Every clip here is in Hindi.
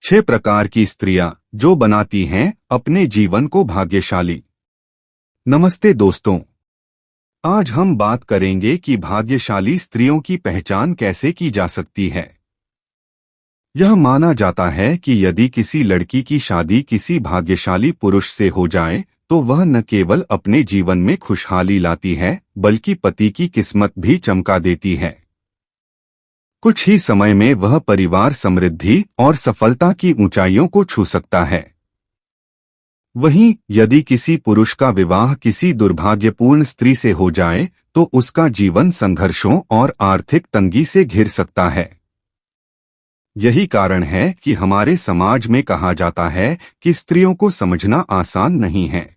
6 प्रकार की स्त्रियां जो बनाती हैं अपने जीवन को भाग्यशाली। नमस्ते दोस्तों, आज हम बात करेंगे कि भाग्यशाली स्त्रियों की पहचान कैसे की जा सकती है। यह माना जाता है कि यदि किसी लड़की की शादी किसी भाग्यशाली पुरुष से हो जाए तो वह न केवल अपने जीवन में खुशहाली लाती है बल्कि पति की किस्मत भी चमका देती है। कुछ ही समय में वह परिवार समृद्धि और सफलता की ऊंचाइयों को छू सकता है। वहीं यदि किसी पुरुष का विवाह किसी दुर्भाग्यपूर्ण स्त्री से हो जाए तो उसका जीवन संघर्षों और आर्थिक तंगी से घिर सकता है। यही कारण है कि हमारे समाज में कहा जाता है कि स्त्रियों को समझना आसान नहीं है।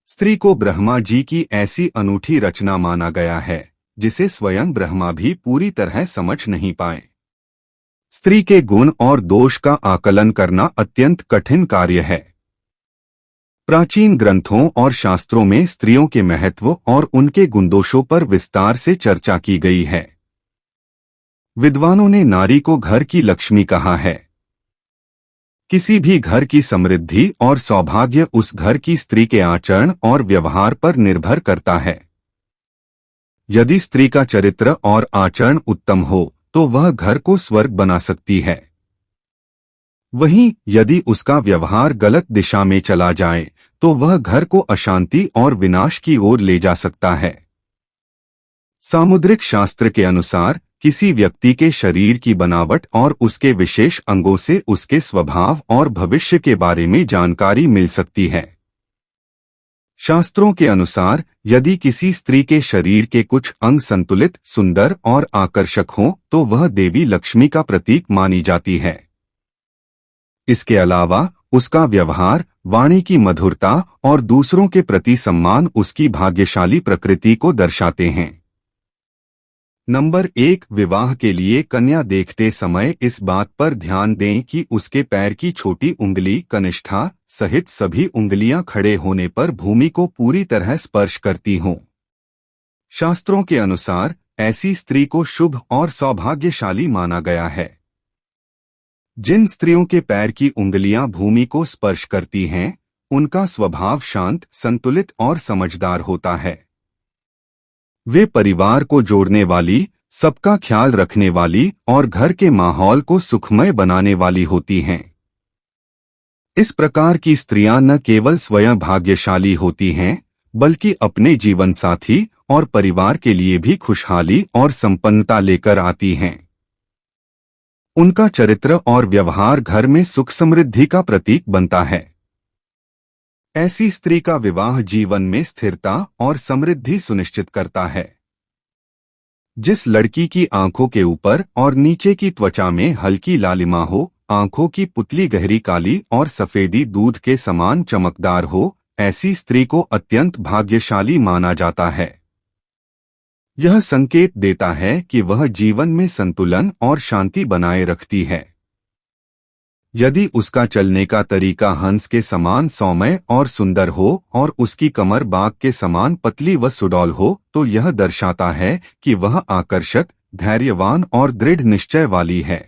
स्त्री को ब्रह्मा जी की ऐसी अनूठी रचना माना गया है जिसे स्वयं ब्रह्मा भी पूरी तरह समझ नहीं पाए। स्त्री के गुण और दोष का आकलन करना अत्यंत कठिन कार्य है। प्राचीन ग्रंथों और शास्त्रों में स्त्रियों के महत्व और उनके गुणदोषों पर विस्तार से चर्चा की गई है। विद्वानों ने नारी को घर की लक्ष्मी कहा है। किसी भी घर की समृद्धि और सौभाग्य उस घर की स्त्री के आचरण और व्यवहार पर निर्भर करता है। यदि स्त्री का चरित्र और आचरण उत्तम हो तो वह घर को स्वर्ग बना सकती है। वहीं यदि उसका व्यवहार गलत दिशा में चला जाए तो वह घर को अशांति और विनाश की ओर ले जा सकता है। सामुद्रिक शास्त्र के अनुसार किसी व्यक्ति के शरीर की बनावट और उसके विशेष अंगों से उसके स्वभाव और भविष्य के बारे में जानकारी मिल सकती है। शास्त्रों के अनुसार यदि किसी स्त्री के शरीर के कुछ अंग संतुलित, सुंदर और आकर्षक हों तो वह देवी लक्ष्मी का प्रतीक मानी जाती है। इसके अलावा उसका व्यवहार, वाणी की मधुरता और दूसरों के प्रति सम्मान उसकी भाग्यशाली प्रकृति को दर्शाते हैं। नंबर 1, विवाह के लिए कन्या देखते समय इस बात पर ध्यान दें कि उसके पैर की छोटी उंगली कनिष्ठा सहित सभी उंगलियां खड़े होने पर भूमि को पूरी तरह स्पर्श करती हों। शास्त्रों के अनुसार ऐसी स्त्री को शुभ और सौभाग्यशाली माना गया है। जिन स्त्रियों के पैर की उंगलियां भूमि को स्पर्श करती हैं, उनका स्वभाव शांत, संतुलित और समझदार होता है। वे परिवार को जोड़ने वाली, सबका ख्याल रखने वाली और घर के माहौल को सुखमय बनाने वाली होती हैं। इस प्रकार की स्त्रियां न केवल स्वयं भाग्यशाली होती हैं, बल्कि अपने जीवन साथी और परिवार के लिए भी खुशहाली और संपन्नता लेकर आती हैं। उनका चरित्र और व्यवहार घर में सुख समृद्धि का प्रतीक बनता है। ऐसी स्त्री का विवाह जीवन में स्थिरता और समृद्धि सुनिश्चित करता है। जिस लड़की की आंखों के ऊपर और नीचे की त्वचा में हल्की लालिमा हो, आंखों की पुतली गहरी काली और सफेदी दूध के समान चमकदार हो, ऐसी स्त्री को अत्यंत भाग्यशाली माना जाता है। यह संकेत देता है कि वह जीवन में संतुलन और शांति बनाए रखती है। यदि उसका चलने का तरीका हंस के समान सौम्य और सुंदर हो और उसकी कमर बाघ के समान पतली व सुडौल हो तो यह दर्शाता है कि वह आकर्षक, धैर्यवान और दृढ़ निश्चय वाली है।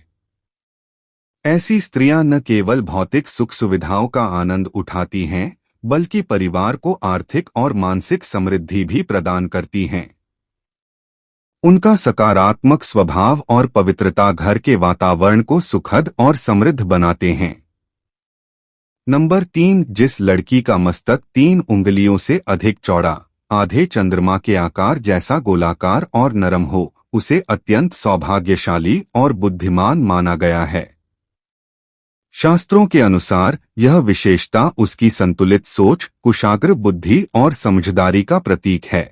ऐसी स्त्रियां न केवल भौतिक सुख सुविधाओं का आनंद उठाती हैं, बल्कि परिवार को आर्थिक और मानसिक समृद्धि भी प्रदान करती हैं। उनका सकारात्मक स्वभाव और पवित्रता घर के वातावरण को सुखद और समृद्ध बनाते हैं। नंबर 3, जिस लड़की का मस्तक 3 उंगलियों से अधिक चौड़ा, आधे चंद्रमा के आकार जैसा गोलाकार और नरम हो, उसे अत्यंत सौभाग्यशाली और बुद्धिमान माना गया है। शास्त्रों के अनुसार यह विशेषता उसकी संतुलित सोच, कुशाग्र बुद्धि और समझदारी का प्रतीक है।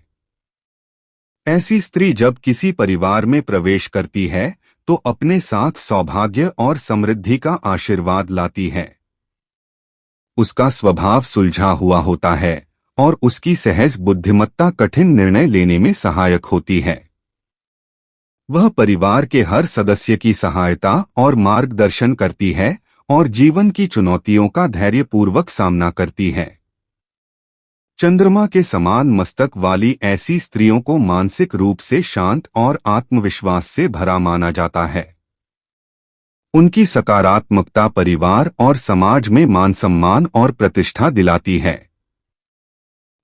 ऐसी स्त्री जब किसी परिवार में प्रवेश करती है तो अपने साथ सौभाग्य और समृद्धि का आशीर्वाद लाती है। उसका स्वभाव सुलझा हुआ होता है और उसकी सहज बुद्धिमत्ता कठिन निर्णय लेने में सहायक होती है। वह परिवार के हर सदस्य की सहायता और मार्गदर्शन करती है और जीवन की चुनौतियों का धैर्यपूर्वक सामना करती है। चंद्रमा के समान मस्तक वाली ऐसी स्त्रियों को मानसिक रूप से शांत और आत्मविश्वास से भरा माना जाता है। उनकी सकारात्मकता परिवार और समाज में मान सम्मान और प्रतिष्ठा दिलाती है।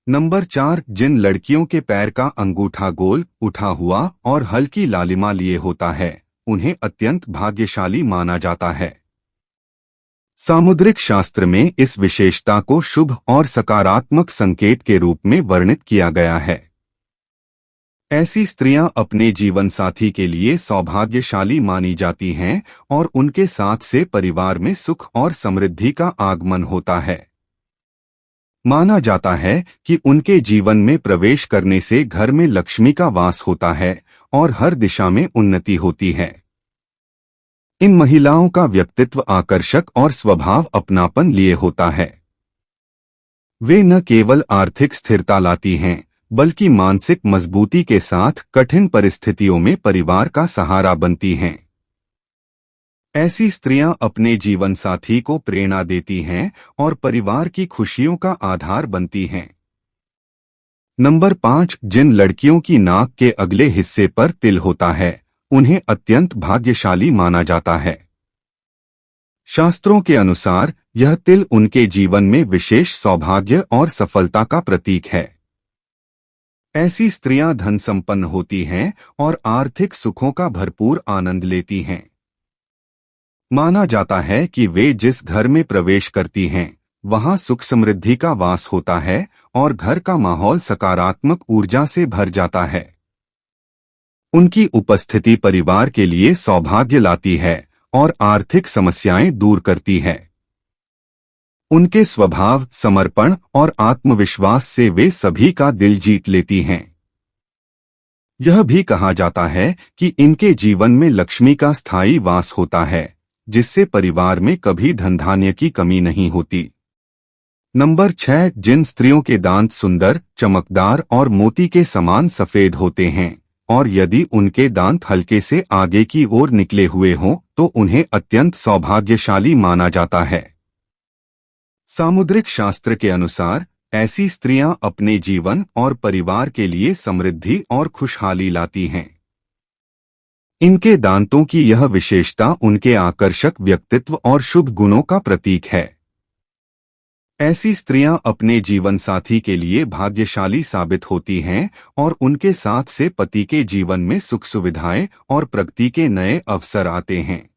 नंबर 4, जिन लड़कियों के पैर का अंगूठा गोल, उठा हुआ और हल्की लालिमा लिए होता है, उन्हें अत्यंत भाग्यशाली माना जाता है। सामुद्रिक शास्त्र में इस विशेषता को शुभ और सकारात्मक संकेत के रूप में वर्णित किया गया है। ऐसी स्त्रियां अपने जीवन साथी के लिए सौभाग्यशाली मानी जाती हैं और उनके साथ से परिवार में सुख और समृद्धि का आगमन होता है। माना जाता है कि उनके जीवन में प्रवेश करने से घर में लक्ष्मी का वास होता है और हर दिशा में उन्नति होती है। इन महिलाओं का व्यक्तित्व आकर्षक और स्वभाव अपनापन लिए होता है। वे न केवल आर्थिक स्थिरता लाती हैं, बल्कि मानसिक मजबूती के साथ कठिन परिस्थितियों में परिवार का सहारा बनती हैं। ऐसी स्त्रियां अपने जीवन साथी को प्रेरणा देती हैं और परिवार की खुशियों का आधार बनती हैं। नंबर 5, जिन लड़कियों की नाक के अगले हिस्से पर तिल होता है, उन्हें अत्यंत भाग्यशाली माना जाता है। शास्त्रों के अनुसार यह तिल उनके जीवन में विशेष सौभाग्य और सफलता का प्रतीक है। ऐसी स्त्रियां धन संपन्न होती हैं और आर्थिक सुखों का भरपूर आनंद लेती हैं। माना जाता है कि वे जिस घर में प्रवेश करती हैं, वहां सुख समृद्धि का वास होता है और घर का माहौल सकारात्मक ऊर्जा से भर जाता है। उनकी उपस्थिति परिवार के लिए सौभाग्य लाती है और आर्थिक समस्याएं दूर करती है। उनके स्वभाव, समर्पण और आत्मविश्वास से वे सभी का दिल जीत लेती हैं। यह भी कहा जाता है कि इनके जीवन में लक्ष्मी का स्थायी वास होता है, जिससे परिवार में कभी धन धान्य की कमी नहीं होती। नंबर 6, जिन स्त्रियों के दांत सुंदर, चमकदार और मोती के समान सफेद होते हैं और यदि उनके दांत हल्के से आगे की ओर निकले हुए हों तो उन्हें अत्यंत सौभाग्यशाली माना जाता है। सामुद्रिक शास्त्र के अनुसार ऐसी स्त्रियां अपने जीवन और परिवार के लिए समृद्धि और खुशहाली लाती हैं। इनके दांतों की यह विशेषता उनके आकर्षक व्यक्तित्व और शुभ गुणों का प्रतीक है। ऐसी स्त्रियां अपने जीवन साथी के लिए भाग्यशाली साबित होती हैं और उनके साथ से पति के जीवन में सुख सुविधाएं और प्रगति के नए अवसर आते हैं।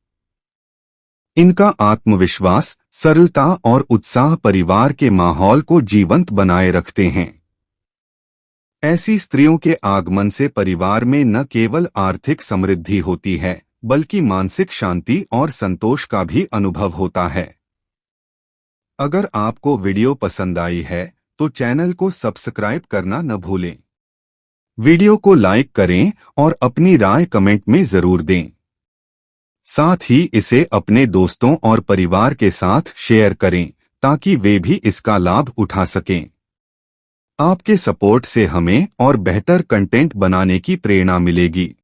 इनका आत्मविश्वास, सरलता और उत्साह परिवार के माहौल को जीवंत बनाए रखते हैं। ऐसी स्त्रियों के आगमन से परिवार में न केवल आर्थिक समृद्धि होती है, बल्कि मानसिक शांति और संतोष का भी अनुभव होता है। अगर आपको वीडियो पसंद आई है तो चैनल को सब्सक्राइब करना न भूलें। वीडियो को लाइक करें और अपनी राय कमेंट में जरूर दें। साथ ही इसे अपने दोस्तों और परिवार के साथ शेयर करें ताकि वे भी इसका लाभ उठा सकें। आपके सपोर्ट से हमें और बेहतर कंटेंट बनाने की प्रेरणा मिलेगी।